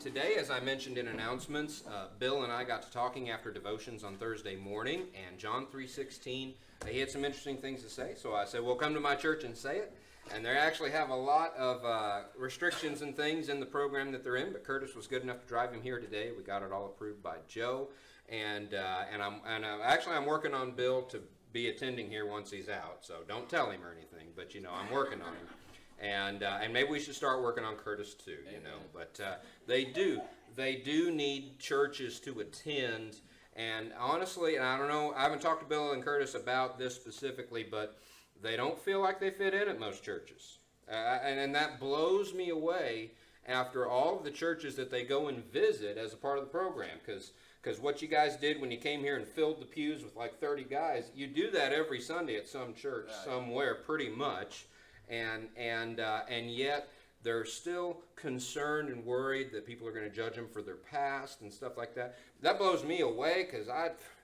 Today, as I mentioned in announcements, Bill and I got to talking after devotions on Thursday morning, and John 3:16, he had some interesting things to say, so I said, well, come to my church and say it. And they actually have a lot of restrictions and things in the program that they're in, but Curtis was good enough to drive him here today. We got it all approved by Joe, and I'm working on Bill to be attending here once he's out, so don't tell him or anything, but I'm working on him. And maybe we should start working on Curtis too, But they do need churches to attend. And honestly, and I don't know, I haven't talked to Bill and Curtis about this specifically, but they don't feel like they fit in at most churches. And that blows me away after all of the churches that they go and visit as a part of the program. Because what you guys did when you came here and filled the pews with like 30 guys, you do that every Sunday at some church somewhere pretty much. And yet they're still concerned and worried that people are going to judge them for their past and stuff like that. That blows me away because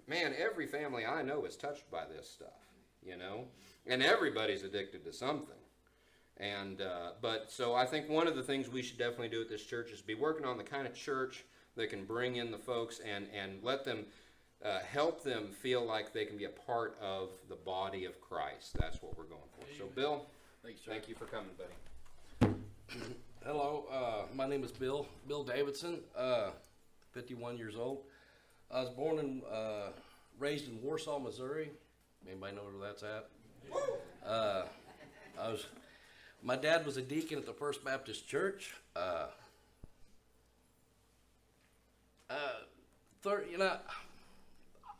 every family I know is touched by this stuff, and everybody's addicted to something. But so I think one of the things we should definitely do at this church is be working on the kind of church that can bring in the folks and let them help them feel like they can be a part of the body of Christ. That's what we're going for. So Bill, thanks, thank you for coming, buddy. Hello, my name is Bill Davidson, 51 years old. I was born and raised in Warsaw, Missouri. Anybody know where that's at? My dad was a deacon at the First Baptist Church.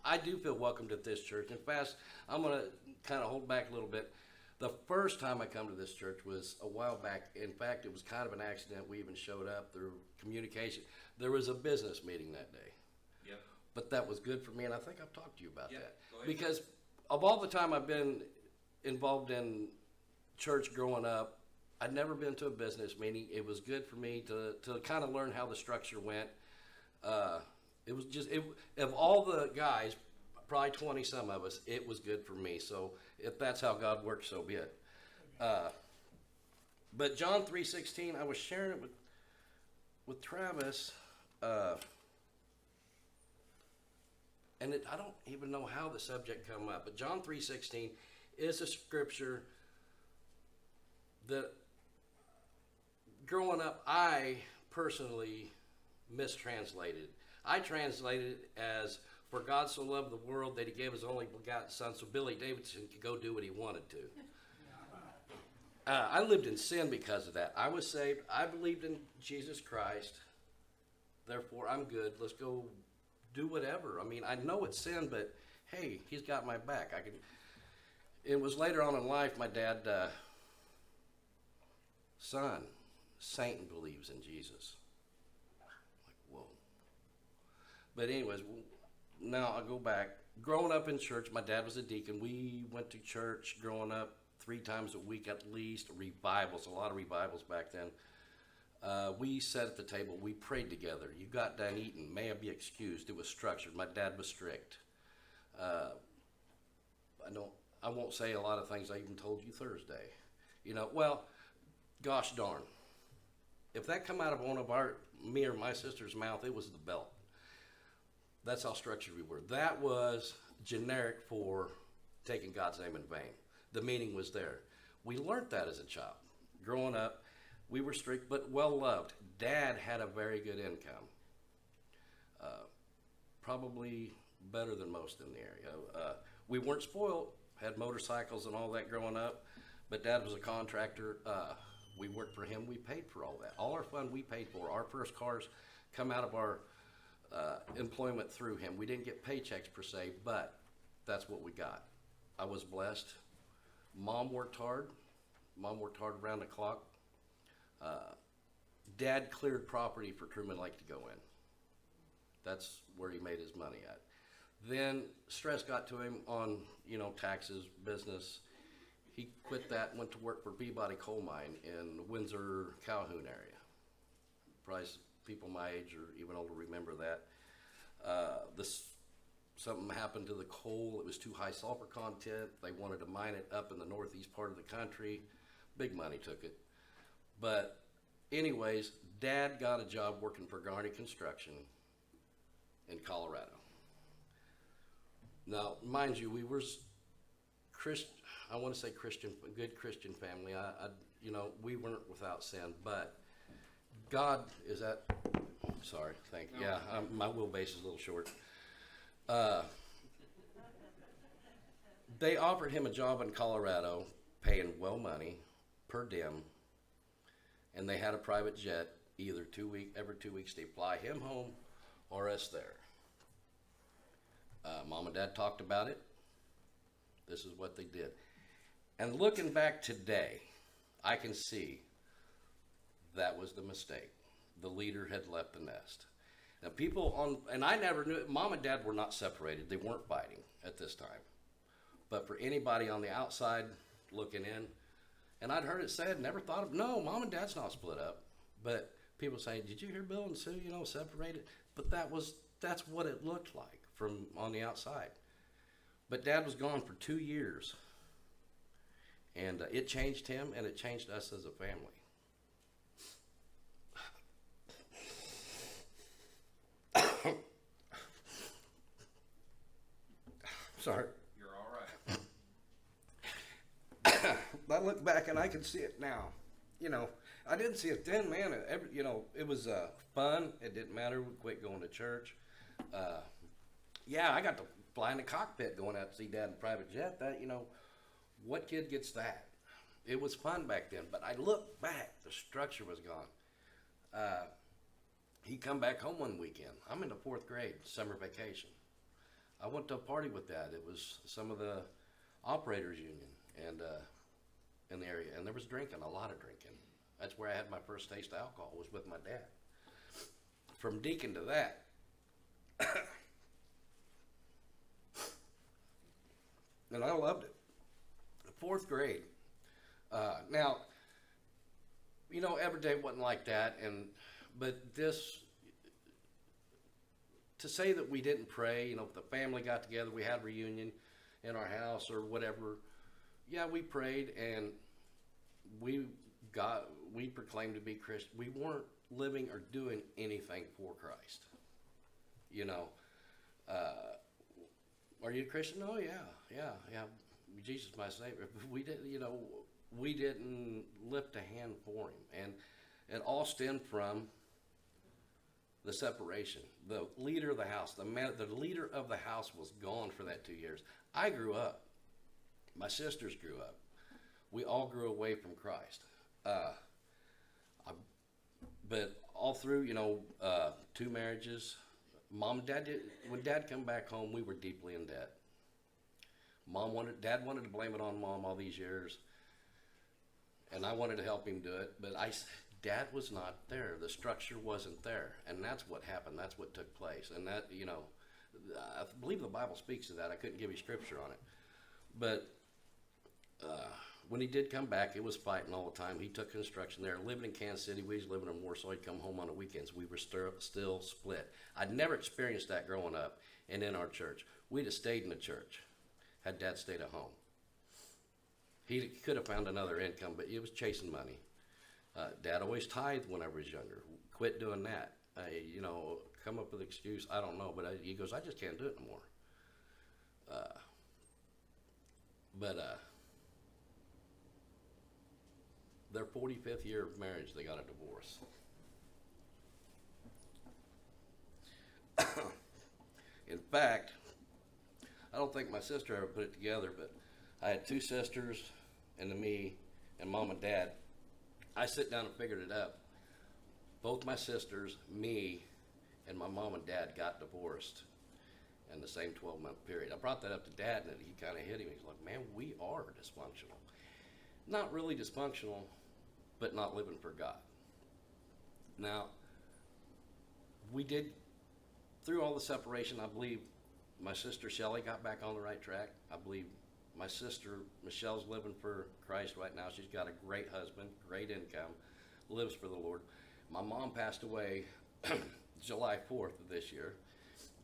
I do feel welcomed at this church. In fact, I'm going to kind of hold back a little bit. The first time I come to this church was a while back. In fact, it was kind of an accident. We even showed up through communication. There was a business meeting that day. Yep. But that was good for me, and I think I've talked to you about that. Go ahead. Because of all the time I've been involved in church growing up, I'd never been to a business meeting. It was good for me to kind of learn how the structure went. It was just, of all the guys, probably 20 some of us, it was good for me. So if that's how God works, so be it. But John 3:16, I was sharing it with Travis, and I don't even know how the subject come up, but John 3:16 is a scripture that growing up I personally mistranslated. I translated it as, for God so loved the world that he gave his only begotten son so Billy Davidson could go do what he wanted to. I lived in sin because of that. I was saved. I believed in Jesus Christ. Therefore, I'm good. Let's go do whatever. I mean, I know it's sin, but hey, he's got my back. It was later on in life, my dad, son, Satan believes in Jesus. Like, whoa. But anyways, now I'll go back. Growing up in church, my dad was a deacon. We went to church growing up 3 times a week at least. Revivals, a lot of revivals back then. We sat at the table. We prayed together. You got done eating. May I be excused? It was structured. My dad was strict. I won't say a lot of things I even told you Thursday. Well, gosh darn. If that come out of one of me or my sister's mouth, it was the belt. That's how structured we were. That was generic for taking God's name in vain. The meaning was there. We learned that as a child. Growing up, we were strict but well loved. Dad had a very good income. Probably better than most in the area. We weren't spoiled, had motorcycles and all that growing up, but Dad was a contractor. We worked for him. We paid for all that. All our fun we paid for. Our first cars come out of our employment through him. We didn't get paychecks per se, but that's what we got. I was blessed. Mom worked hard around the clock. Dad cleared property for Truman Lake to go in. That's where he made his money at. Then stress got to him on, taxes, business. He quit that and went to work for Peabody Coal Mine in the Windsor, Calhoun area. Probably people my age or even older remember that. Something happened to the coal. It was too high sulfur content. They wanted to mine it up in the northeast part of the country. Big money took it. But anyways, Dad got a job working for Garney Construction in Colorado. Now, mind you, we were I want to say Christian, a good Christian family. We weren't without sin, but God is at. Sorry, thank you. Yeah, my wheelbase is a little short. They offered him a job in Colorado, paying well money per diem, and they had a private jet every 2 weeks to fly him home or us there. Mom and Dad talked about it. This is what they did. And looking back today, I can see that was the mistake. The leader had left the nest. Now and I never knew, Mom and Dad were not separated. They weren't fighting at this time. But for anybody on the outside looking in, and I'd heard it said, never thought of, no, Mom and Dad's not split up. But people saying, did you hear Bill and Sue, separated? But that's what it looked like from on the outside. But Dad was gone for 2 years. And it changed him, and it changed us as a family. Sorry. You're all right. I look back and I can see it now. I didn't see it then, man. It was fun. It didn't matter. We quit going to church. I got to fly in the cockpit going out to see Dad in a private jet. What kid gets that? It was fun back then. But I look back, the structure was gone. He come back home one weekend. I'm in the 4th grade, summer vacation. I went to a party with Dad. It was some of the operators union and in the area, and there was drinking, a lot of drinking. That's where I had my first taste of alcohol, was with my dad. From deacon to that, and I loved it. 4th grade. Now, every day wasn't like that, but this, to say that we didn't pray, if the family got together, we had a reunion in our house or whatever, yeah, we prayed and we proclaimed to be Christian. We weren't living or doing anything for Christ. Are you a Christian? Oh, yeah. Jesus, my Savior. We didn't lift a hand for him. And it all stemmed from the separation. The leader of the house, the leader of the house was gone for that 2 years. I grew up. My sisters grew up. We all grew away from Christ. But all through, 2 marriages, Mom and Dad when Dad come back home, we were deeply in debt. Dad wanted to blame it on Mom all these years, and I wanted to help him do it, but Dad was not there. The structure wasn't there, and that's what happened. That's what took place, and that, I believe the Bible speaks to that. I couldn't give you scripture on it, but when he did come back, it was fighting all the time. He took construction there. Living in Kansas City, we was living in Warsaw. He'd come home on the weekends. We were still split. I'd never experienced that growing up and in our church. We'd have stayed in the church had Dad stayed at home. He could have found another income, but it was chasing money. Dad always tithed when I was younger. Quit doing that. Come up with an excuse. I don't know, but he goes, I just can't do it no more. Their 45th year of marriage, they got a divorce. In fact, I don't think my sister ever put it together, but I had 2 sisters and me and Mom and Dad. I sit down and figured it out. Both my sisters, me, and my mom and dad got divorced in the same 12-month period. I brought that up to Dad, and he kind of hit him. He's like, man, we are dysfunctional. Not really dysfunctional, but not living for God. Now, we did, through all the separation, I believe my sister Shelly got back on the right track. I believe my sister Michelle's living for Christ right now. She's got a great husband, great income, lives for the Lord. My mom passed away July 4th of this year.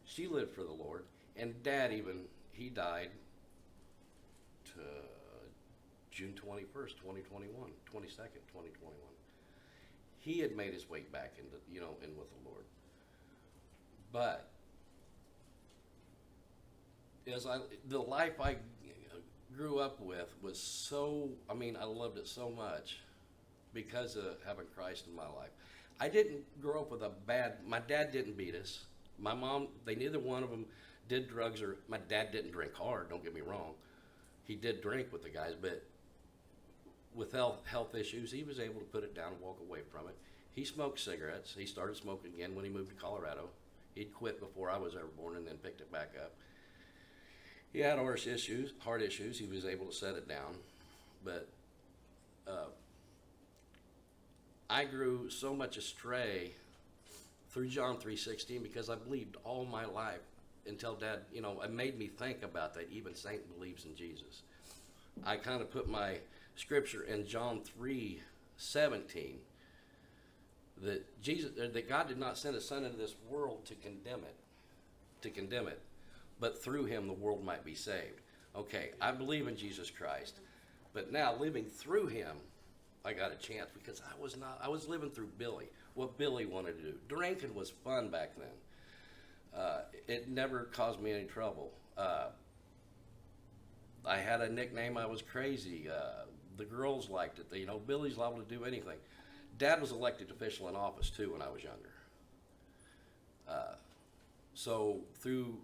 She lived for the Lord. And Dad he died to June 21st, 2021, 22nd, 2021. he had made his way back into, in with the Lord. But the life I grew up with was so, I loved it so much because of having Christ in my life. I didn't grow up with my dad didn't beat us. My mom, neither one of them did drugs, or my dad didn't drink hard, don't get me wrong. He did drink with the guys, but with health issues, he was able to put it down and walk away from it. He smoked cigarettes. He started smoking again when he moved to Colorado. He'd quit before I was ever born and then picked it back up. He had heart issues. He was able to set it down. But I grew so much astray through John 3:16 because I believed all my life until Dad, it made me think about that. Even Satan believes in Jesus. I kind of put my scripture in John 3:17 that God did not send His Son into this world to condemn it, but through Him the world might be saved. Okay, I believe in Jesus Christ, but now living through Him, I got a chance because I was living through Billy, what Billy wanted to do. Drinking was fun back then. It never caused me any trouble. I had a nickname, I was crazy. The girls liked it. Billy's liable to do anything. Dad was elected official in office too when I was younger. So through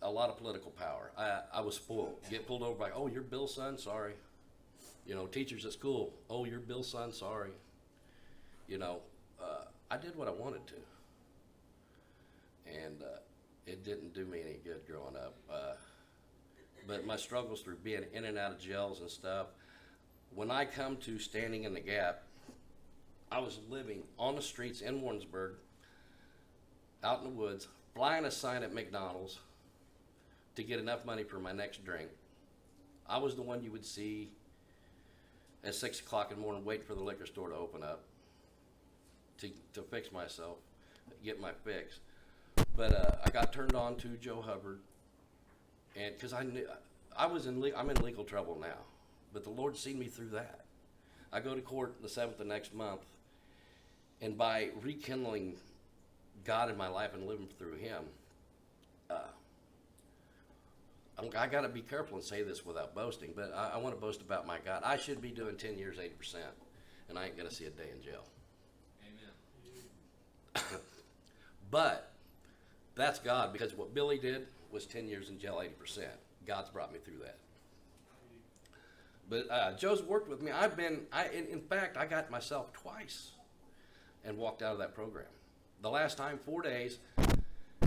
a lot of political power, I was spoiled. Get pulled over by, oh, you're Bill's son, sorry. Teachers at school, oh, you're Bill's son, sorry. I did what I wanted to. And it didn't do me any good growing up. But my struggles through being in and out of jails and stuff, when I come to standing in the gap, I was living on the streets in Warrensburg, out in the woods, flying a sign at McDonald's to get enough money for my next drink. I was the one you would see at 6 o'clock in the morning waiting for the liquor store to open up to fix myself, get my fix. But I got turned on to Joe Hubbard, and because I knew I'm in legal trouble now, but the Lord seen me through that. I go to court the 7th of next month, and by rekindling God in my life and living through Him, I got to be careful and say this without boasting, but I want to boast about my God. I should be doing 10 years, 80%, and I ain't going to see a day in jail. Amen. But that's God, because what Billy did was 10 years in jail, 80%. God's brought me through that. But Joe's worked with me. In fact, I got myself twice and walked out of that program. The last time, 4 days,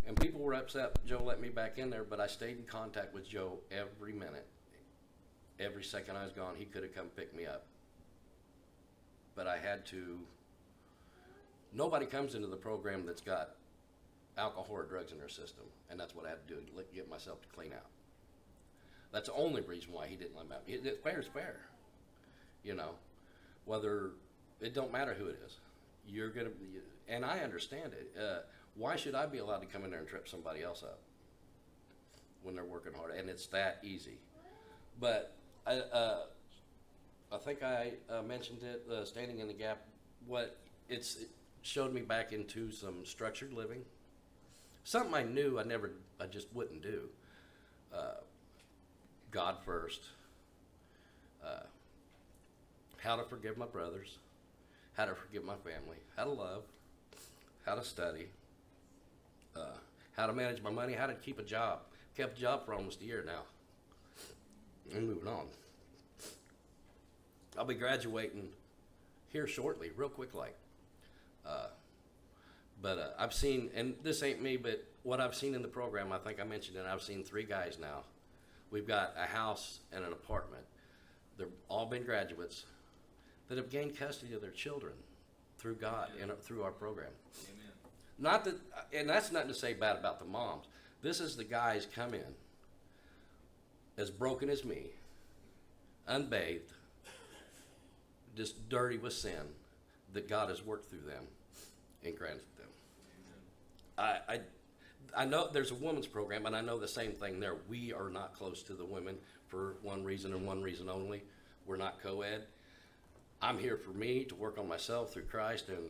and people were upset Joe let me back in there, but I stayed in contact with Joe every minute. Every second I was gone, he could have come pick me up. But I had to. Nobody comes into the program that's got alcohol or drugs in their system, and that's what I had to do to get myself to clean out. That's the only reason why he didn't let me out. Fair is fair, whether it don't matter who it is. You're gonna, and I understand it. Why should I be allowed to come in there and trip somebody else up when they're working hard? And it's that easy. But I think I mentioned it, standing in the gap. It showed me back into some structured living. Something I knew I just wouldn't do. God first. How to forgive my brothers. How to forgive my family. How to love. How to study. How to manage my money. How to keep a job. Kept a job for almost a year now. And moving on. I'll be graduating here shortly, real quick like. But I've seen, and this ain't me, but what I've seen in the program, I think I mentioned it, I've seen 3 guys now. We've got a house and an apartment. They've all been graduates that have gained custody of their children through God and through our program. Amen. Not that, and that's nothing to say bad about the moms. This is the guys come in as broken as me, unbathed, just dirty with sin, that God has worked through them and granted them. I know there's a women's program, and I know the same thing there. We are not close to the women for one reason and one reason only. We're not co-ed. I'm here for me to work on myself through Christ, and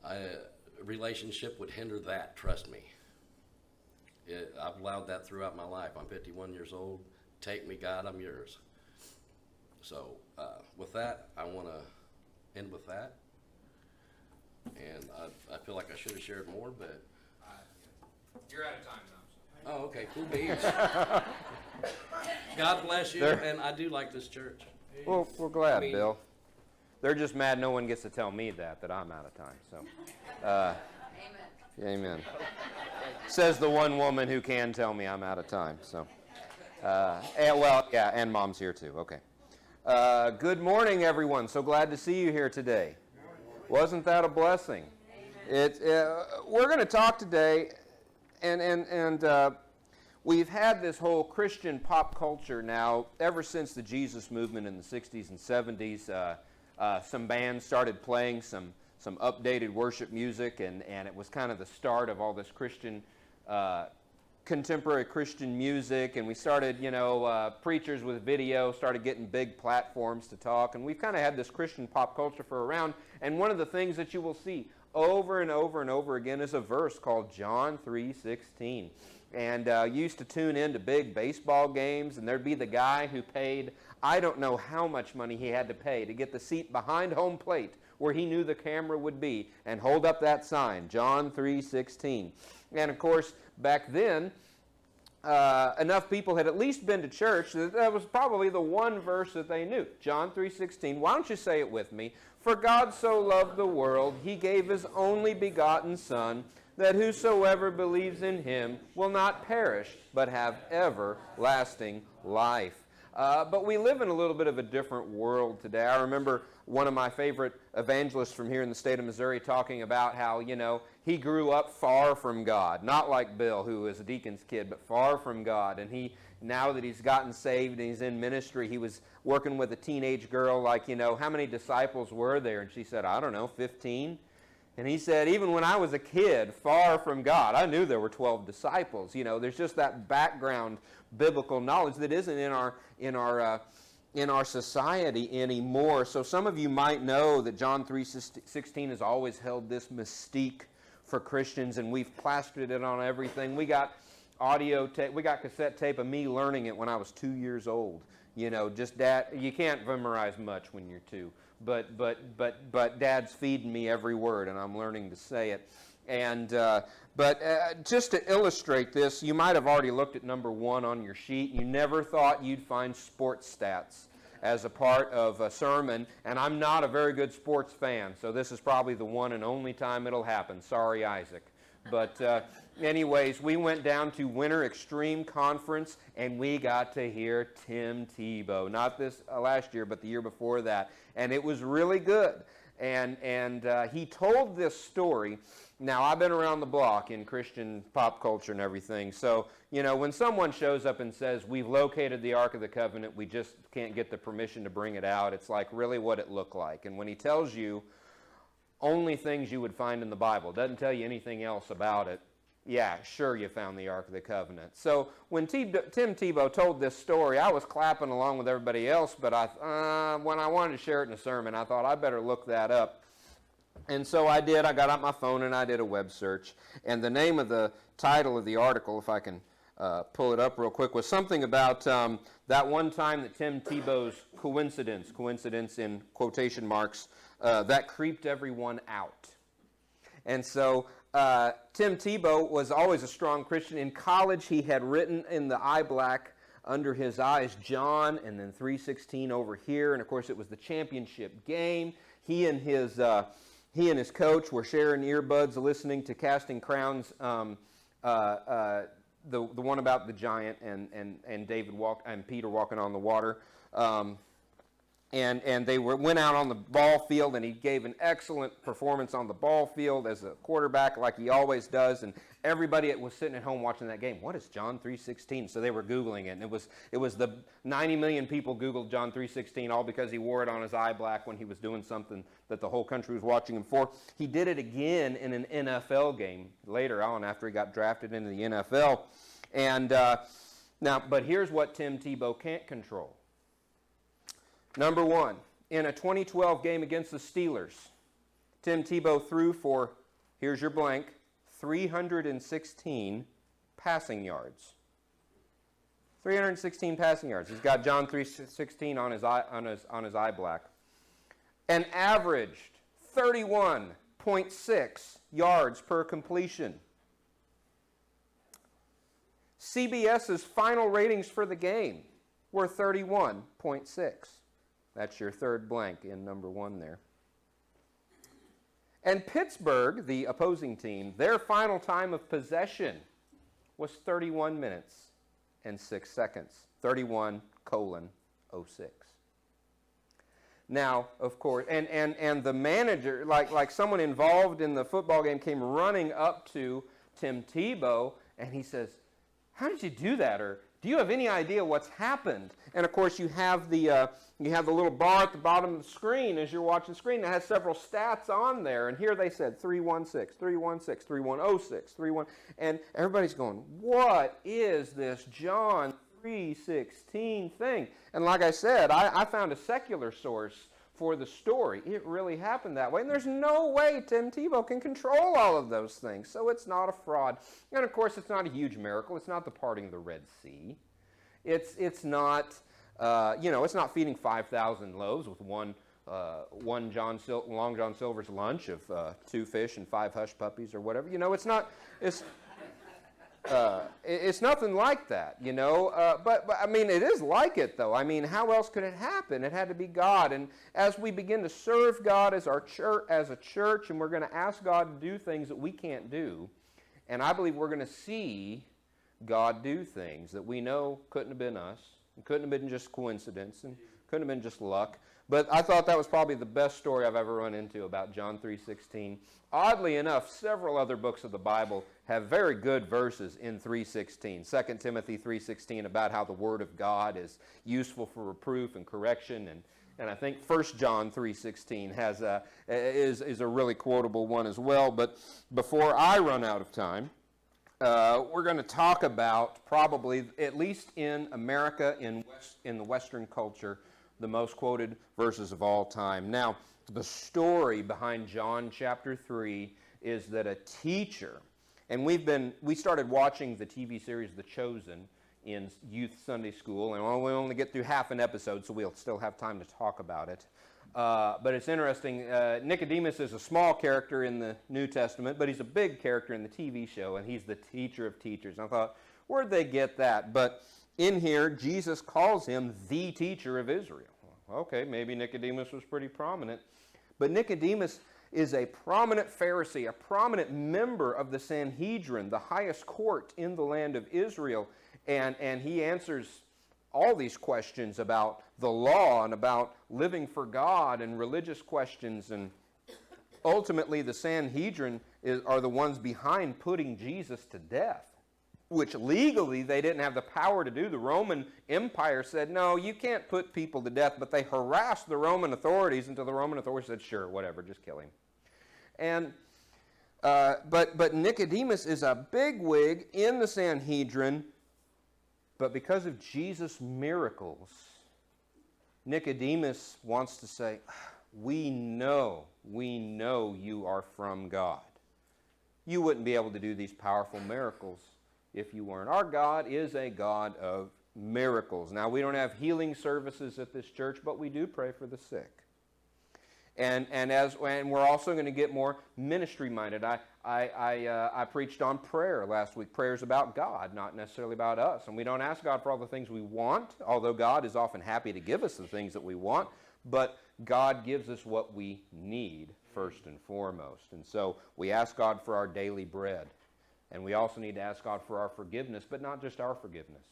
a relationship would hinder that, trust me. I've allowed that throughout my life. I'm 51 years old. Take me, God, I'm yours. So with that, I want to end with that. And I feel like I should have shared more, but... You're out of time now. Oh, okay, cool beans. God bless you, and I do like this church. Well, we're glad, Bill. They're just mad no one gets to tell me that I'm out of time. So, amen. Says the one woman who can tell me I'm out of time. So, and Mom's here too. Okay. Good morning, everyone. So glad to see you here today. Wasn't that a blessing? We're going to talk today, and we've had this whole Christian pop culture now ever since the Jesus movement in the 60s and 70s. Some bands started playing some updated worship music, and it was kind of the start of all this Christian, contemporary Christian music, and we started, preachers with video started getting big platforms to talk, and we've kind of had this Christian pop culture for around, and one of the things that you will see over and over and over again is a verse called John 3:16. And you used to tune in to big baseball games, and there'd be the guy who paid, I don't know how much money he had to pay to get the seat behind home plate where he knew the camera would be and hold up that sign, John 3:16. And of course, back then, enough people had at least been to church that was probably the one verse that they knew, John 3:16. Why don't you say it with me? For God so loved the world, he gave his only begotten Son, that whosoever believes in him will not perish, but have everlasting life. But we live in a little bit of a different world today. I remember one of my favorite evangelists from here in the state of Missouri talking about how, he grew up far from God. Not like Bill, who was a deacon's kid, but far from God. And now that he's gotten saved and he's in ministry, he was working with a teenage girl like, how many disciples were there? And she said, I don't know, 15? And he said, even when I was a kid, far from God, I knew there were 12 disciples. There's just that background biblical knowledge that isn't in our society anymore. So some of you might know that John 3:16 has always held this mystique for Christians, and we've plastered it on everything. We got audio tape, we got cassette tape of me learning it when I was 2 years old. Just Dad, you can't memorize much when you're 2. But Dad's feeding me every word, and I'm learning to say it. And just to illustrate this, you might have already looked at number 1 on your sheet. You never thought you'd find sports stats as a part of a sermon, and I'm not a very good sports fan, so this is probably the one and only time it'll happen. Sorry, Isaac. But anyways, we went down to Winter Extreme Conference, and we got to hear Tim Tebow. Not this last year, but the year before that. And it was really good. And he told this story. Now, I've been around the block in Christian pop culture and everything. So, when someone shows up and says, we've located the Ark of the Covenant, we just can't get the permission to bring it out, it's like really what it looked like. And when he tells you only things you would find in the Bible, doesn't tell you anything else about it, yeah, sure you found the Ark of the Covenant. So when Tim Tebow told this story, I was clapping along with everybody else, but when I wanted to share it in a sermon, I thought I better look that up. And so I did. I got out my phone and I did a web search. And the name of the title of the article, if I can pull it up real quick, was something about that one time that Tim Tebow's coincidence in quotation marks, that creeped everyone out. And so Tim Tebow was always a strong Christian. In college, he had written in the eye black under his eyes John and then 3:16 over here. And of course, it was the championship game. He and his coach were sharing earbuds, listening to Casting Crowns, the one about the giant and David and Peter walking on the water. And they went out on the ball field, and he gave an excellent performance on the ball field as a quarterback like he always does. And everybody that was sitting at home watching that game, what is John 3:16? So they were Googling it. And it was the 90 million people Googled John 3:16 all because he wore it on his eye black when he was doing something that the whole country was watching him for. He did it again in an NFL game later on after he got drafted into the NFL. And but here's what Tim Tebow can't control. Number 1, in a 2012 game against the Steelers, Tim Tebow threw for, here's your blank, 316 passing yards. 316 passing yards. He's got John 3:16 on his eye black. And averaged 31.6 yards per completion. CBS's final ratings for the game were 31.6. That's your third blank in number 1 there. And Pittsburgh, the opposing team, their final time of possession was 31 minutes and 6 seconds. 31:06. Now, of course, and the manager, like someone involved in the football game came running up to Tim Tebow, and he says, "How did you do that?" Or, "Do you have any idea what's happened?" And of course, you have the little bar at the bottom of the screen as you're watching the screen that has several stats on there. And here they said 316, 316, 3106, 31, and everybody's going, "What is this John 3:16 thing?" And like I said, I found a secular source for the story. It really happened that way. And there's no way Tim Tebow can control all of those things. So it's not a fraud. And of course, it's not a huge miracle. It's not the parting of the Red Sea. It's not, it's not feeding 5,000 loaves with one Long John Silver's lunch of 2 fish and 5 hush puppies or whatever. It's not. It's nothing like that, but I mean, it is like it, though. I mean, how else could it happen? It had to be God. And as we begin to serve God as a church, and we're going to ask God to do things that we can't do, and I believe we're going to see God do things that we know couldn't have been us, and couldn't have been just coincidence, and couldn't have been just luck. But I thought that was probably the best story I've ever run into about John 3:16. Oddly enough, several other books of the Bible have very good verses in 3:16. 2 Timothy 3:16 about how the Word of God is useful for reproof and correction, and I think 1 John 3:16 is a really quotable one as well. But before I run out of time, we're going to talk about probably, at least in America, in the Western culture, the most quoted verses of all time. Now, the story behind John chapter 3 is that a teacher, and we started watching the TV series The Chosen in youth Sunday school, and we only get through half an episode, so we'll still have time to talk about it. But it's interesting. Nicodemus is a small character in the New Testament, but he's a big character in the TV show, and he's the teacher of teachers. And I thought, where'd they get that? But in here, Jesus calls him the teacher of Israel. Okay, maybe Nicodemus was pretty prominent. But Nicodemus is a prominent Pharisee, a prominent member of the Sanhedrin, the highest court in the land of Israel. And he answers all these questions about the law and about living for God and religious questions. And ultimately, the Sanhedrin are the ones behind putting Jesus to death, which legally they didn't have the power to do. The Roman Empire said, no, you can't put people to death, but they harassed the Roman authorities until the Roman authorities said, sure, whatever, just kill him. And but Nicodemus is a bigwig in the Sanhedrin, but because of Jesus' miracles, Nicodemus wants to say, we know you are from God. You wouldn't be able to do these powerful miracles if you weren't. Our God is a God of miracles. Now, we don't have healing services at this church, but we do pray for the sick. And we're also going to get more ministry-minded. I preached on prayer last week. Prayer's about God, not necessarily about us. And we don't ask God for all the things we want, although God is often happy to give us the things that we want. But God gives us what we need first and foremost. And so we ask God for our daily bread. And we also need to ask God for our forgiveness, but not just our forgiveness.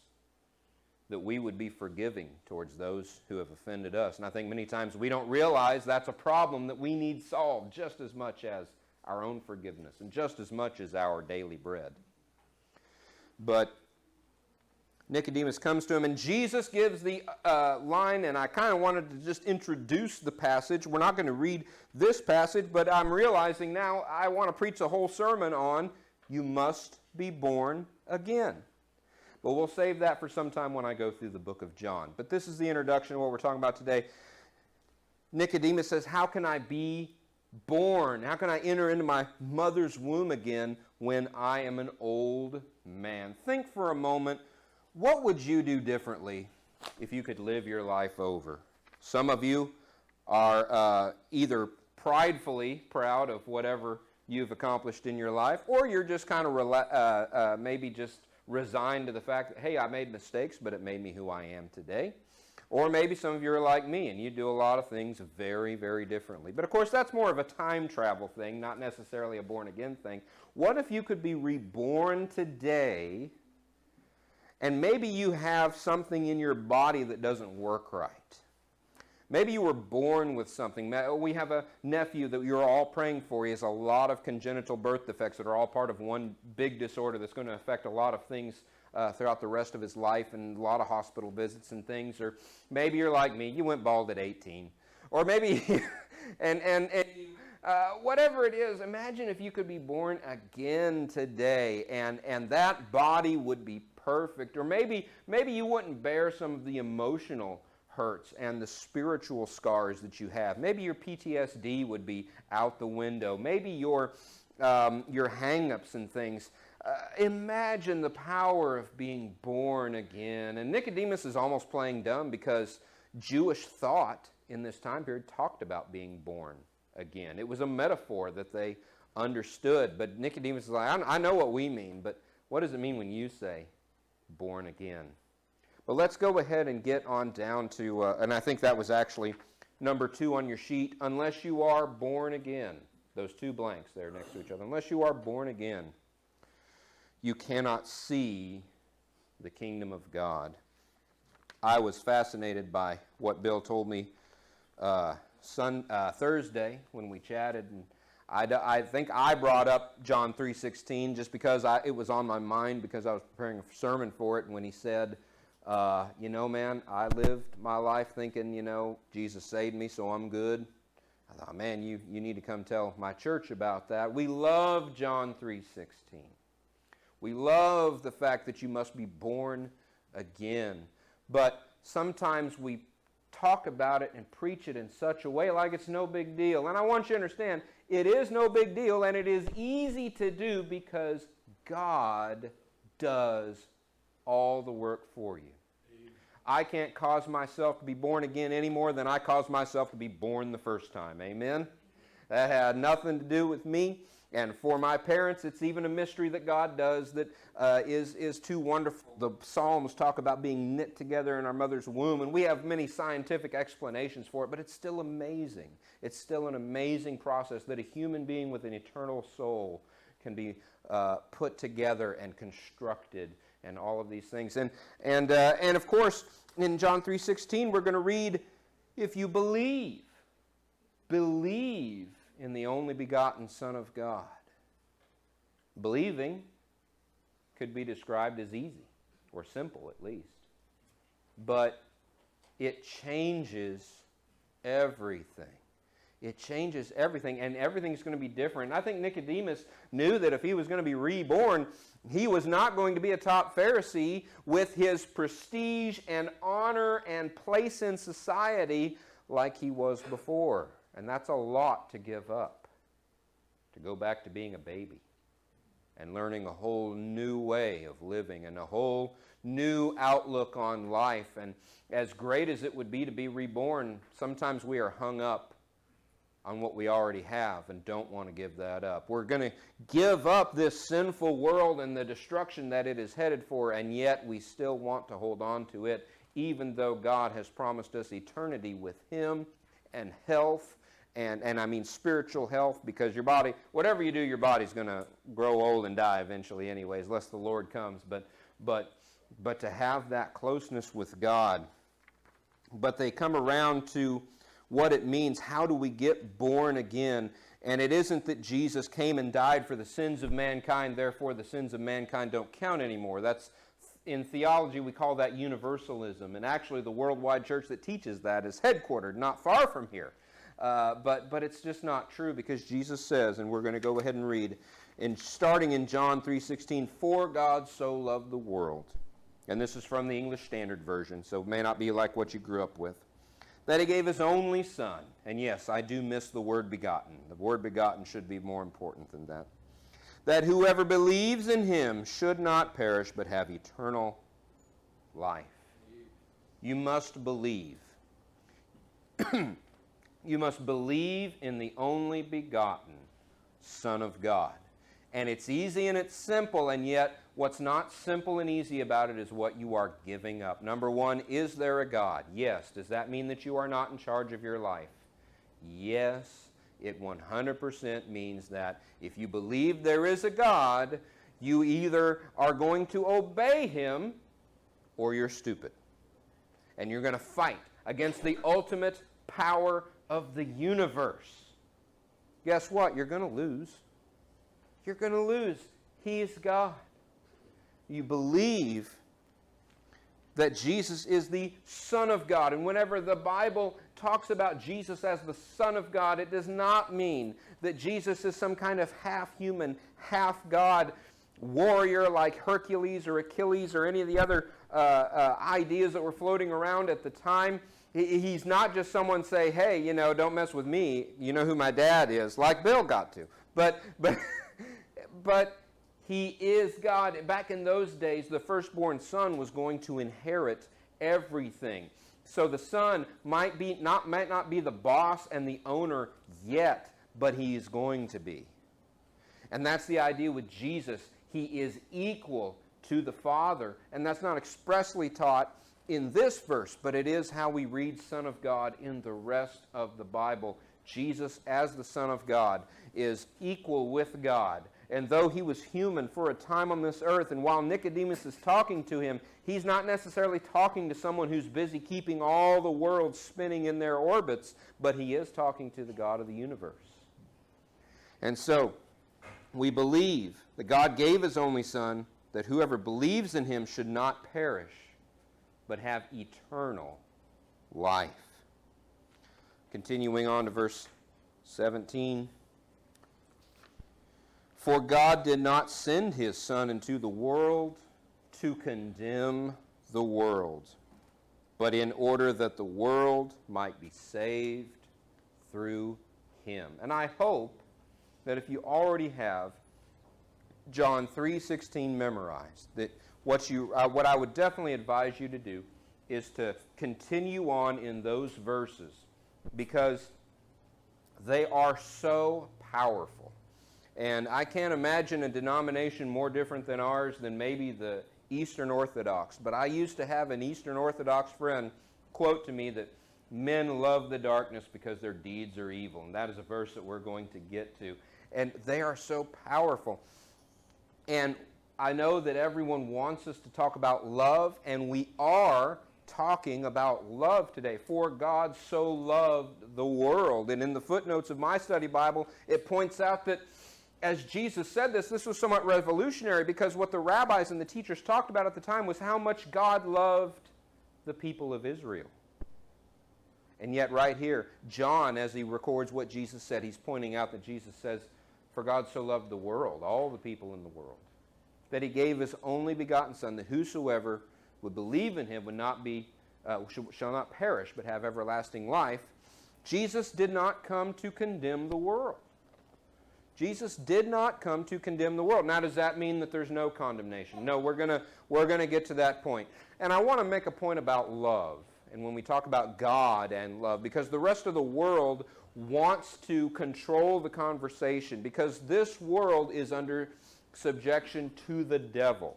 That we would be forgiving towards those who have offended us. And I think many times we don't realize that's a problem that we need solved just as much as our own forgiveness and just as much as our daily bread. But Nicodemus comes to him, and Jesus gives the line, and I kind of wanted to just introduce the passage. We're not going to read this passage, but I'm realizing now I want to preach a whole sermon on you must be born again. But we'll save that for some time when I go through the book of John. But this is the introduction of what we're talking about today. Nicodemus says, how can I be born? How can I enter into my mother's womb again when I am an old man? Think for a moment, what would you do differently if you could live your life over? Some of you are either pridefully proud of whatever you've accomplished in your life, or you're just kind of maybe just resigned to the fact that, hey, I made mistakes, but it made me who I am today. Or maybe some of you are like me, and you do a lot of things very, very differently. But of course, that's more of a time travel thing, not necessarily a born-again thing. What if you could be reborn today, and maybe you have something in your body that doesn't work right? Maybe you were born with something. We have a nephew that you're all praying for. He has a lot of congenital birth defects that are all part of one big disorder that's going to affect a lot of things throughout the rest of his life, and a lot of hospital visits and things. Or maybe you're like me, you went bald at 18. Or maybe, whatever it is, imagine if you could be born again today, and that body would be perfect. Or maybe you wouldn't bear some of the emotional hurts and the spiritual scars that you have. Maybe your PTSD would be out the window. Maybe your hang-ups and things. Imagine the power of being born again. And Nicodemus is almost playing dumb, because Jewish thought in this time period talked about being born again. It was a metaphor that they understood. But Nicodemus is like, I know what we mean, but what does it mean when you say born again? But let's go ahead and get on down to, and I think that was actually number 2 on your sheet, unless you are born again. Those 2 blanks there next to each other. Unless you are born again, you cannot see the kingdom of God. I was fascinated by what Bill told me Thursday when we chatted, and I think I brought up John 3:16 just because it was on my mind, because I was preparing a sermon for it, and when he said, man, I lived my life thinking, Jesus saved me, so I'm good. I thought, man, you need to come tell my church about that. We love John 3:16. We love the fact that you must be born again. But sometimes we talk about it and preach it in such a way like it's no big deal. And I want you to understand, it is no big deal, and it is easy to do because God does all the work for you. I can't cause myself to be born again any more than I caused myself to be born the first time. Amen? That had nothing to do with me. And for my parents, it's even a mystery that God does that is too wonderful. The Psalms talk about being knit together in our mother's womb, and we have many scientific explanations for it, but it's still amazing. It's still an amazing process that a human being with an eternal soul can be put together and constructed, and all of these things. And of course, in John 3:16, we're going to read, if you believe in the only begotten Son of God. Believing could be described as easy, or simple at least. But it changes everything. It changes everything, and everything's going to be different. And I think Nicodemus knew that if he was going to be reborn, he was not going to be a top Pharisee with his prestige and honor and place in society like he was before. And that's a lot to give up, to go back to being a baby and learning a whole new way of living and a whole new outlook on life. And as great as it would be to be reborn, sometimes we are hung up on what we already have and don't want to give that up. We're going to give up this sinful world and the destruction that it is headed for, and yet we still want to hold on to it, even though God has promised us eternity with Him and health, and I mean spiritual health, because your body, whatever you do, your body's going to grow old and die eventually anyways, unless the Lord comes. But to have that closeness with God. But they come around to what it means. How do we get born again? And it isn't that Jesus came and died for the sins of mankind, therefore the sins of mankind don't count anymore. That's, in theology, we call that universalism. And actually the worldwide church that teaches that is headquartered not far from here. But it's just not true, because Jesus says, and we're going to go ahead and read, starting in John 3:16, for God so loved the world. And this is from the English Standard Version, so it may not be like what you grew up with. that he gave his only Son. And yes, I do miss the word begotten. The word begotten should be more important than that. That whoever believes in him should not perish, but have eternal life. You must believe. You must believe in the only begotten Son of God. And it's easy and it's simple, and yet what's not simple and easy about it is what you are giving up. Number one, is there a God? Yes. Does that mean that you are not in charge of your life? Yes. It 100% means that if you believe there is a God, you either are going to obey him or you're stupid. And you're going to fight against the ultimate power of the universe. Guess what? You're going to lose. You're going to lose. He is God. You believe that Jesus is the Son of God. And whenever the Bible talks about Jesus as the Son of God, it does not mean that Jesus is some kind of half-human, half-God warrior like Hercules or Achilles or any of the other ideas that were floating around at the time. He's not just someone say, hey, don't mess with me. You know who my dad is, like Bill got to. But he is God. Back in those days, the firstborn son was going to inherit everything. So the son might not be the boss and the owner yet, but he is going to be. And that's the idea with Jesus. He is equal to the Father. And that's not expressly taught in this verse, but it is how we read Son of God in the rest of the Bible. Jesus, as the Son of God, is equal with God. And though he was human for a time on this earth, and while Nicodemus is talking to him, he's not necessarily talking to someone who's busy keeping all the worlds spinning in their orbits, but he is talking to the God of the universe. And so, we believe that God gave his only Son, that whoever believes in him should not perish, but have eternal life. Continuing on to verse 17. For God did not send his Son into the world to condemn the world, but in order that the world might be saved through him. And I hope that if you already have John 3:16 memorized, that what I would definitely advise you to do is to continue on in those verses, because they are so powerful. And I can't imagine a denomination more different than ours than maybe the Eastern Orthodox. But I used to have an Eastern Orthodox friend quote to me that men love the darkness because their deeds are evil. And that is a verse that we're going to get to. And they are so powerful. And I know that everyone wants us to talk about love, and we are talking about love today. For God so loved the world. And in the footnotes of my study Bible, it points out that as Jesus said this was somewhat revolutionary, because what the rabbis and the teachers talked about at the time was how much God loved the people of Israel. And yet right here, John, as he records what Jesus said, he's pointing out that Jesus says, for God so loved the world, all the people in the world, that he gave his only begotten Son, that whosoever would believe in him would not be, shall not perish, but have everlasting life. Jesus did not come to condemn the world. Jesus did not come to condemn the world. Now, does that mean that there's no condemnation? No, we're gonna get to that point. And I want to make a point about love, and when we talk about God and love, because the rest of the world wants to control the conversation, because this world is under subjection to the devil.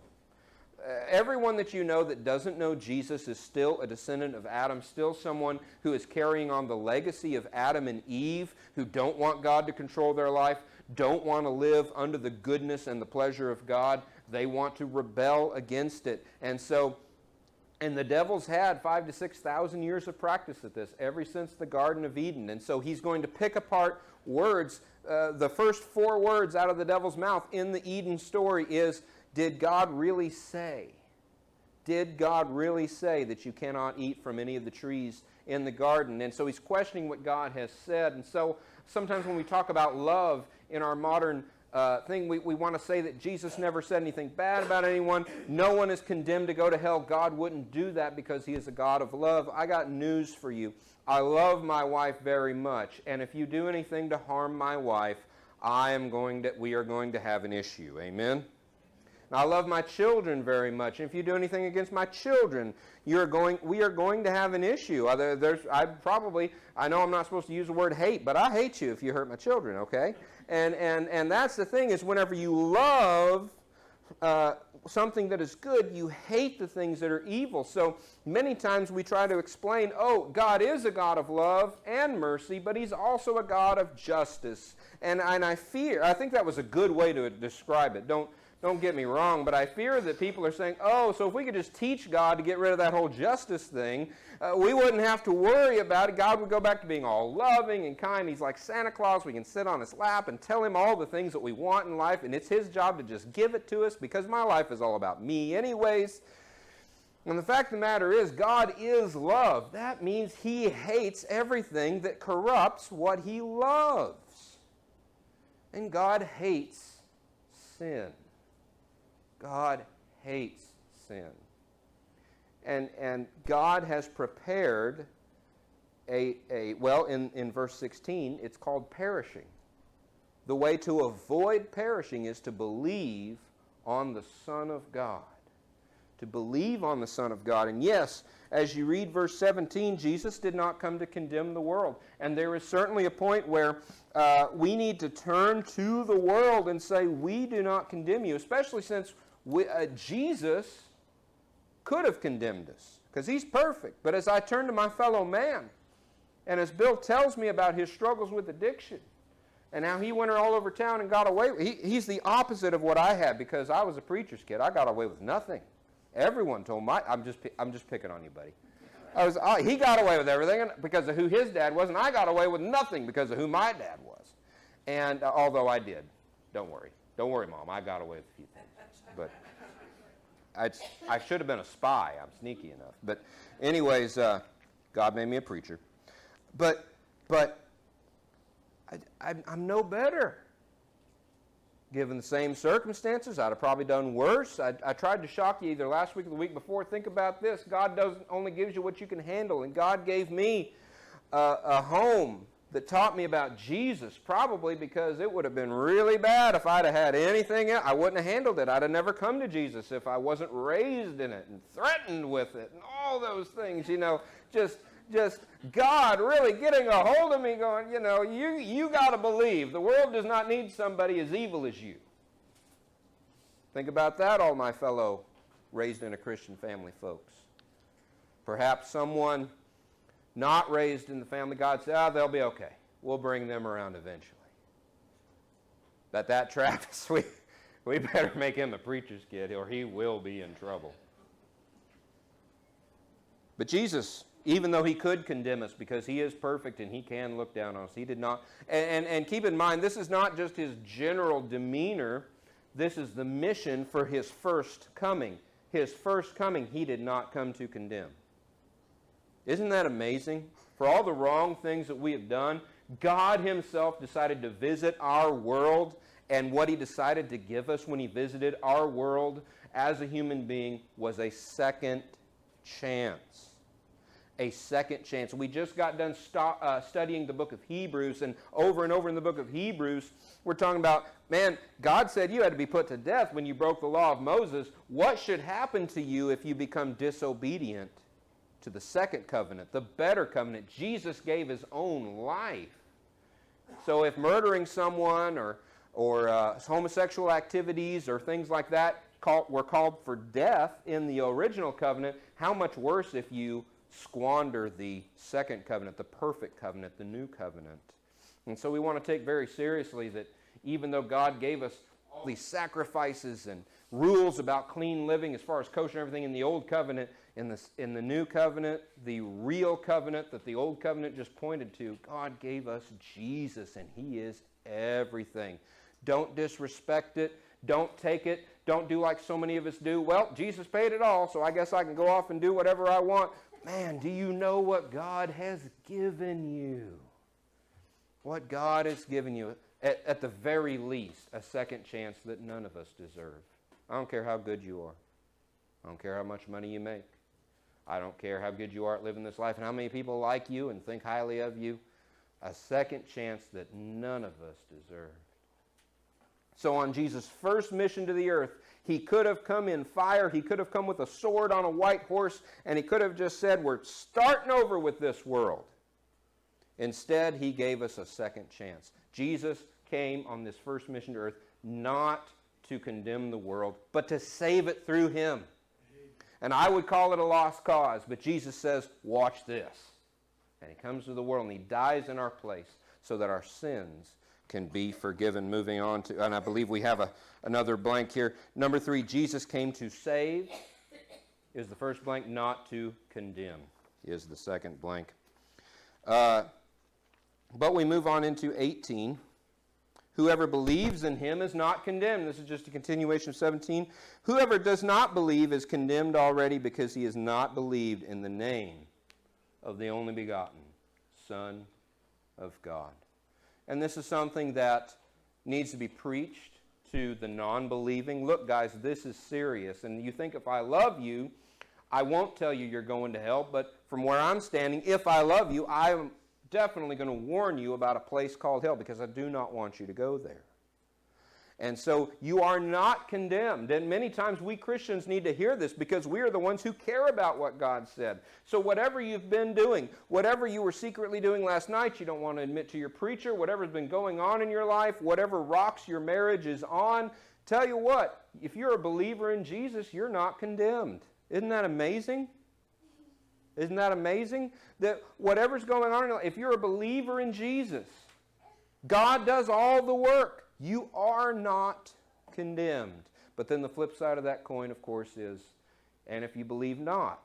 Everyone that you know that doesn't know Jesus is still a descendant of Adam, still someone who is carrying on the legacy of Adam and Eve, who don't want God to control their life, don't want to live under the goodness and the pleasure of God. They want to rebel against it. And the devil's had 5,000 to 6,000 years of practice at this, ever since the Garden of Eden. And so he's going to pick apart words. The first 4 words out of the devil's mouth in the Eden story is, did God really say? Did God really say that you cannot eat from any of the trees in the garden? And so he's questioning what God has said. And so sometimes when we talk about love in our modern thing. We want to say that Jesus never said anything bad about anyone. No one is condemned to go to hell. God wouldn't do that because he is a God of love. I got news for you. I love my wife very much, and if you do anything to harm my wife, we are going to have an issue. Amen? I love my children very much. And if you do anything against my children, we are going to have an issue. I know I'm not supposed to use the word hate, but I hate you if you hurt my children, okay? And that's the thing, is whenever you love something that is good, you hate the things that are evil. So many times we try to explain, God is a God of love and mercy, but he's also a God of justice. And I think that was a good way to describe it. Don't get me wrong, but I fear that people are saying, so if we could just teach God to get rid of that whole justice thing, we wouldn't have to worry about it. God would go back to being all loving and kind. He's like Santa Claus. We can sit on his lap and tell him all the things that we want in life, and it's his job to just give it to us because my life is all about me anyways. And the fact of the matter is, God is love. That means he hates everything that corrupts what he loves. And God hates sin. God hates sin. And God has prepared in verse 16, it's called perishing. The way to avoid perishing is to believe on the Son of God. To believe on the Son of God. And yes, as you read verse 17, Jesus did not come to condemn the world. And there is certainly a point where we need to turn to the world and say, we do not condemn you, especially since Jesus could have condemned us because he's perfect. But as I turn to my fellow man, and as Bill tells me about his struggles with addiction and how he went all over town and got away, he's the opposite of what I had because I was a preacher's kid. I got away with nothing. Everyone told me, I'm just picking on you, buddy. He got away with everything because of who his dad was, and I got away with nothing because of who my dad was. And although I did, don't worry, Mom, I got away with a few things. But I should have been a spy. I'm sneaky enough. But anyways, God made me a preacher. But I'm no better. Given the same circumstances, I'd have probably done worse. I tried to shock you either last week or the week before. Think about this. God doesn't only gives you what you can handle. And God gave me a home that taught me about Jesus, probably because it would have been really bad if I'd have had anything else. I wouldn't have handled it. I'd have never come to Jesus if I wasn't raised in it and threatened with it and all those things, just God really getting a hold of me going, you got to believe. The world does not need somebody as evil as you. Think about that, all my fellow raised in a Christian family folks. Perhaps someone not raised in the family, God said, they'll be okay. We'll bring them around eventually. But that Travis, we better make him a preacher's kid or he will be in trouble. But Jesus, even though he could condemn us because he is perfect and he can look down on us, he did not. And keep in mind, this is not just his general demeanor. This is the mission for his first coming. His first coming, he did not come to condemn. Isn't that amazing? For all the wrong things that we have done, God himself decided to visit our world, and what he decided to give us when he visited our world as a human being was a second chance. A second chance. We just got done studying the book of Hebrews, and over in the book of Hebrews, we're talking about, man, God said you had to be put to death when you broke the law of Moses. What should happen to you if you become disobedient to the second covenant, the better covenant? Jesus gave his own life. So if murdering someone or homosexual activities or things like that were called for death in the original covenant, how much worse if you squander the second covenant, the perfect covenant, the new covenant? And so we want to take very seriously that even though God gave us all these sacrifices and rules about clean living as far as kosher and everything in the old covenant, in the new covenant, the real covenant that the old covenant just pointed to, God gave us Jesus, and he is everything. Don't disrespect it. Don't take it. Don't do like so many of us do. Well, Jesus paid it all, so I guess I can go off and do whatever I want. Man, do you know what God has given you? What God has given you. at the very least, a second chance that none of us deserve. I don't care how good you are. I don't care how much money you make. I don't care how good you are at living this life and how many people like you and think highly of you. A second chance that none of us deserve. So on Jesus' first mission to the earth, he could have come in fire, he could have come with a sword on a white horse, and he could have just said, we're starting over with this world. Instead, he gave us a second chance. Jesus came on this first mission to earth not to condemn the world, but to save it through him. And I would call it a lost cause, but Jesus says, watch this. And he comes to the world and he dies in our place so that our sins can be forgiven. Moving on to, and I believe we have another blank here. Number 3, Jesus came to save is the first blank, not to condemn is the second blank. But we move on into 18. Whoever believes in him is not condemned. This is just a continuation of 17. Whoever does not believe is condemned already because he has not believed in the name of the only begotten Son of God. And this is something that needs to be preached to the non-believing. Look, guys, this is serious. And you think if I love you, I won't tell you you're going to hell. But from where I'm standing, if I love you, I am definitely going to warn you about a place called hell because I do not want you to go there. And so you are not condemned. And many times we Christians need to hear this because we are the ones who care about what God said. So whatever you've been doing, whatever you were secretly doing last night, you don't want to admit to your preacher, whatever's been going on in your life, whatever rocks your marriage is on, tell you what, if you're a believer in Jesus, you're not condemned. Isn't that amazing? Isn't that amazing? That whatever's going on in your life, if you're a believer in Jesus, God does all the work. You are not condemned. But then the flip side of that coin, of course, is, and if you believe not,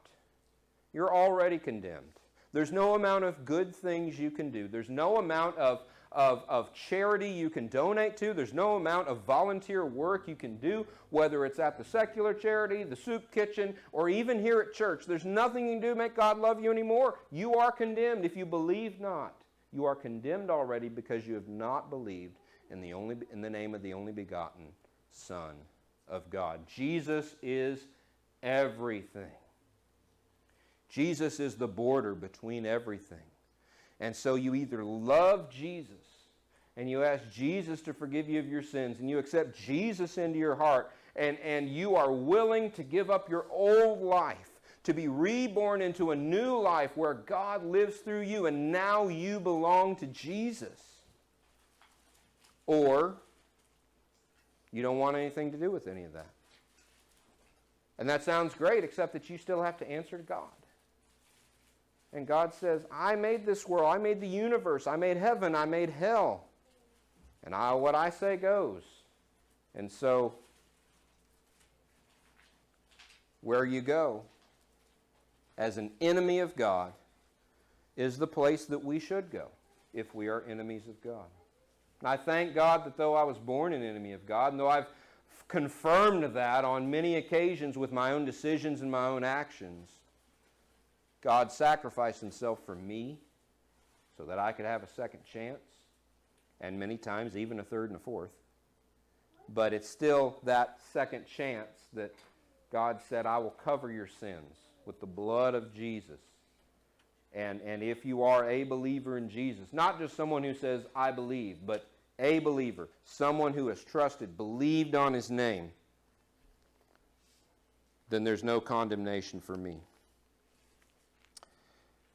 you're already condemned. There's no amount of good things you can do. There's no amount of charity you can donate to. There's no amount of volunteer work you can do, whether it's at the secular charity, the soup kitchen, or even here at church. There's nothing you can do to make God love you anymore. You are condemned if you believe not. You are condemned already because you have not believed in the name of the only begotten Son of God. Jesus is everything. Jesus is the border between everything. And so you either love Jesus and you ask Jesus to forgive you of your sins and you accept Jesus into your heart and you are willing to give up your old life to be reborn into a new life where God lives through you and now you belong to Jesus. Or you don't want anything to do with any of that. And that sounds great, except that you still have to answer to God. And God says, I made this world, I made the universe, I made heaven, I made hell. And what I say goes. And so, where you go as an enemy of God is the place that we should go if we are enemies of God. And I thank God that though I was born an enemy of God, and though I've confirmed that on many occasions with my own decisions and my own actions, God sacrificed himself for me so that I could have a second chance, and many times even a third and a fourth. But it's still that second chance that God said, I will cover your sins with the blood of Jesus. And if you are a believer in Jesus, not just someone who says, I believe, but a believer, someone who has trusted, believed on his name, then there's no condemnation for me.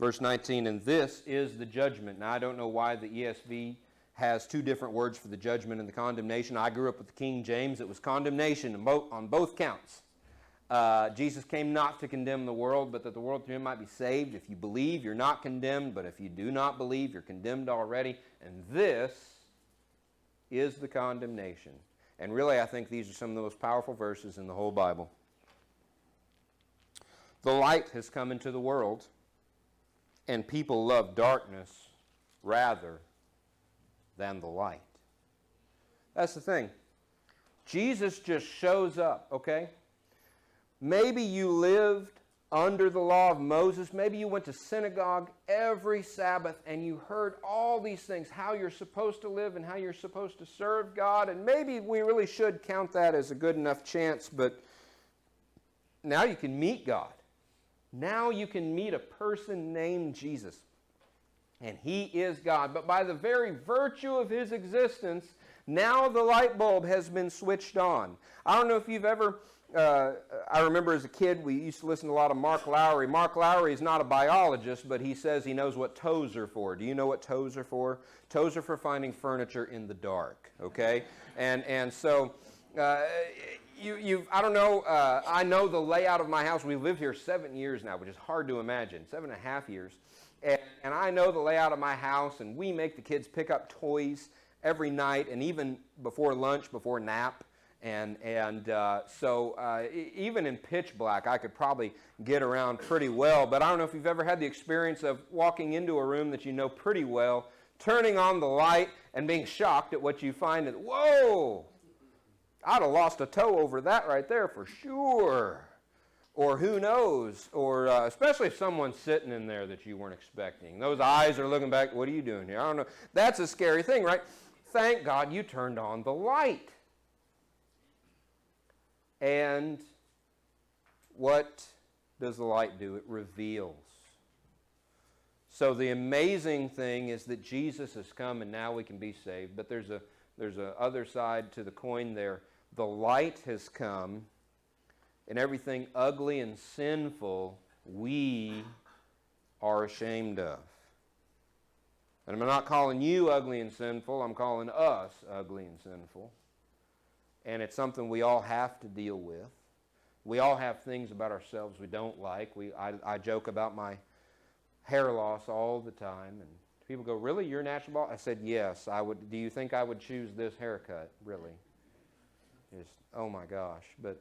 Verse 19, and this is the judgment. Now, I don't know why the ESV has two different words for the judgment and the condemnation. I grew up with the King James. It was condemnation on both counts. Jesus came not to condemn the world, but that the world through him might be saved. If you believe, you're not condemned, but if you do not believe, you're condemned already. And this is the condemnation. And really, I think these are some of the most powerful verses in the whole Bible. The light has come into the world, and people love darkness rather than the light. That's the thing. Jesus just shows up, okay? Maybe you lived under the law of Moses. Maybe you went to synagogue every Sabbath and you heard all these things, how you're supposed to live and how you're supposed to serve God. And maybe we really should count that as a good enough chance, but now you can meet God. Now you can meet a person named Jesus. And He is God. But by the very virtue of His existence, now the light bulb has been switched on. I don't know if you've ever... I remember as a kid, we used to listen to a lot of Mark Lowry. Mark Lowry is not a biologist, but he says he knows what toes are for. Do you know what toes are for? Toes are for finding furniture in the dark, okay? And so, I don't know, I know the layout of my house. We've lived here 7 years now, which is hard to imagine, 7.5 years. And I know the layout of my house, and we make the kids pick up toys every night, and even before lunch, before nap. So even in pitch black, I could probably get around pretty well. But I don't know if you've ever had the experience of walking into a room that you know pretty well, turning on the light, and being shocked at what you find. That, whoa, I'd have lost a toe over that right there for sure. Or who knows, or especially if someone's sitting in there that you weren't expecting. Those eyes are looking back, what are you doing here? I don't know. That's a scary thing, right? Thank God you turned on the light. And what does the light do? It reveals. So the amazing thing is that Jesus has come and now we can be saved. But there's a other side to the coin there. The light has come, and everything ugly and sinful we are ashamed of. And I'm not calling you ugly and sinful. I'm calling us ugly and sinful. And it's something we all have to deal with. We all have things about ourselves we don't like. I joke about my hair loss all the time. And people go, really, you're natural bald? I said, yes, I would. Do you think I would choose this haircut? Really? Just, oh my gosh. But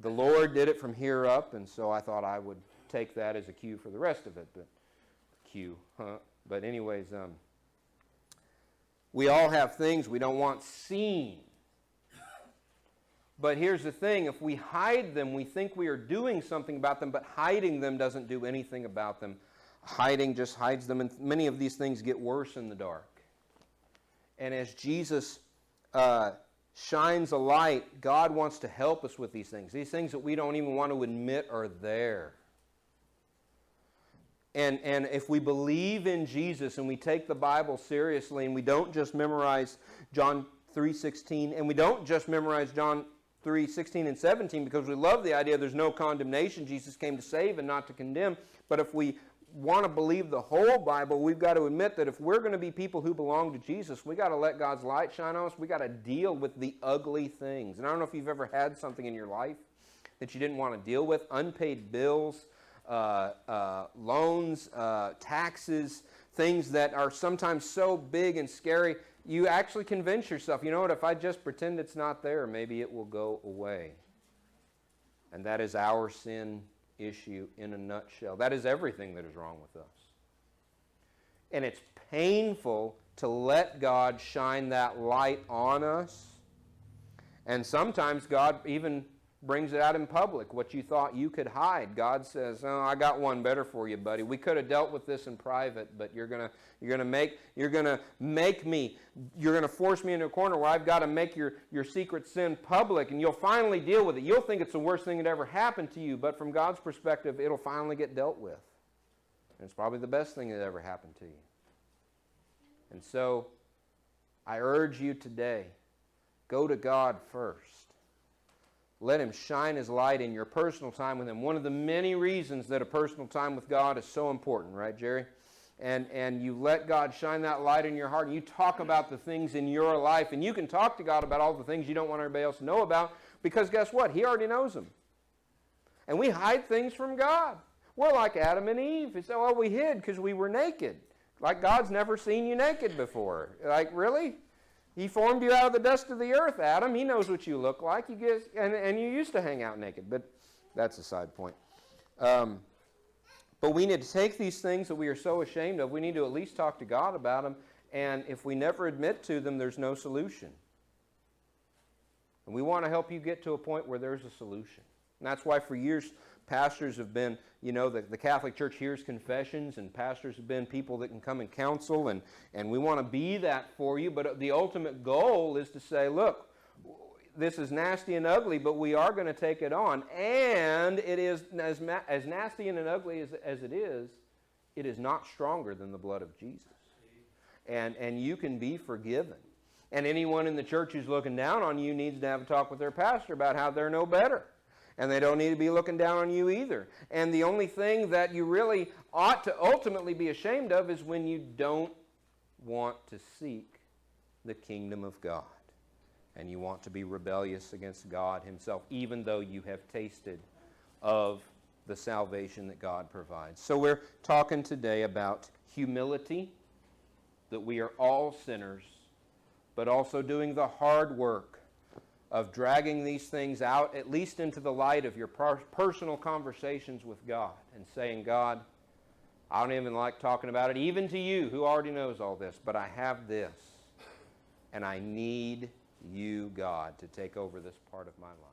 the Lord did it from here up, and so I thought I would take that as a cue for the rest of it. But cue, huh? But anyways, we all have things we don't want seen. But here's the thing, if we hide them, we think we are doing something about them, but hiding them doesn't do anything about them. Hiding just hides them, and many of these things get worse in the dark. And as Jesus shines a light, God wants to help us with these things that we don't even want to admit are there. And if we believe in Jesus and we take the Bible seriously and we don't just memorize John 3:16 and we don't just memorize John 3:16 and 17 because we love the idea there's no condemnation. Jesus came to save and not to condemn. But if we want to believe the whole Bible, we've got to admit that if we're going to be people who belong to Jesus, we've got to let God's light shine on us. We've got to deal with the ugly things. And I don't know if you've ever had something in your life that you didn't want to deal with. Unpaid bills, loans, taxes, things that are sometimes so big and scary, you actually convince yourself, you know what, if I just pretend it's not there, maybe it will go away. And that is our sin issue in a nutshell. That is everything that is wrong with us. And it's painful to let God shine that light on us. And sometimes God even brings it out in public. What you thought you could hide, God says, "Oh, I got one better for you, buddy. We could have dealt with this in private, but you're gonna force me into a corner where I've got to make your secret sin public, and you'll finally deal with it. You'll think it's the worst thing that ever happened to you, but from God's perspective, it'll finally get dealt with. And it's probably the best thing that ever happened to you." And so, I urge you today, go to God first. Let Him shine His light in your personal time with Him. One of the many reasons that a personal time with God is so important, right, Jerry? And you let God shine that light in your heart, and you talk about the things in your life, and you can talk to God about all the things you don't want everybody else to know about, because guess what? He already knows them. And we hide things from God. We're like Adam and Eve. He said, well, we hid because we were naked. Like God's never seen you naked before. Like, really? He formed you out of the dust of the earth, Adam. He knows what you look like. And you used to hang out naked. But that's a side point. But we need to take these things that we are so ashamed of. We need to at least talk to God about them. And if we never admit to them, there's no solution. And we want to help you get to a point where there's a solution. And that's why for years, pastors have been, the Catholic Church hears confessions, and pastors have been people that can come and counsel, and we want to be that for you. But the ultimate goal is to say, look, this is nasty and ugly, but we are going to take it on. And it is, as nasty and ugly as it is not stronger than the blood of Jesus. And you can be forgiven. And anyone in the church who's looking down on you needs to have a talk with their pastor about how they're no better. And they don't need to be looking down on you either. And the only thing that you really ought to ultimately be ashamed of is when you don't want to seek the kingdom of God. And you want to be rebellious against God himself, even though you have tasted of the salvation that God provides. So we're talking today about humility, that we are all sinners, but also doing the hard work of dragging these things out, at least into the light of your personal conversations with God, and saying, God, I don't even like talking about it, even to you who already knows all this, but I have this, and I need you, God, to take over this part of my life.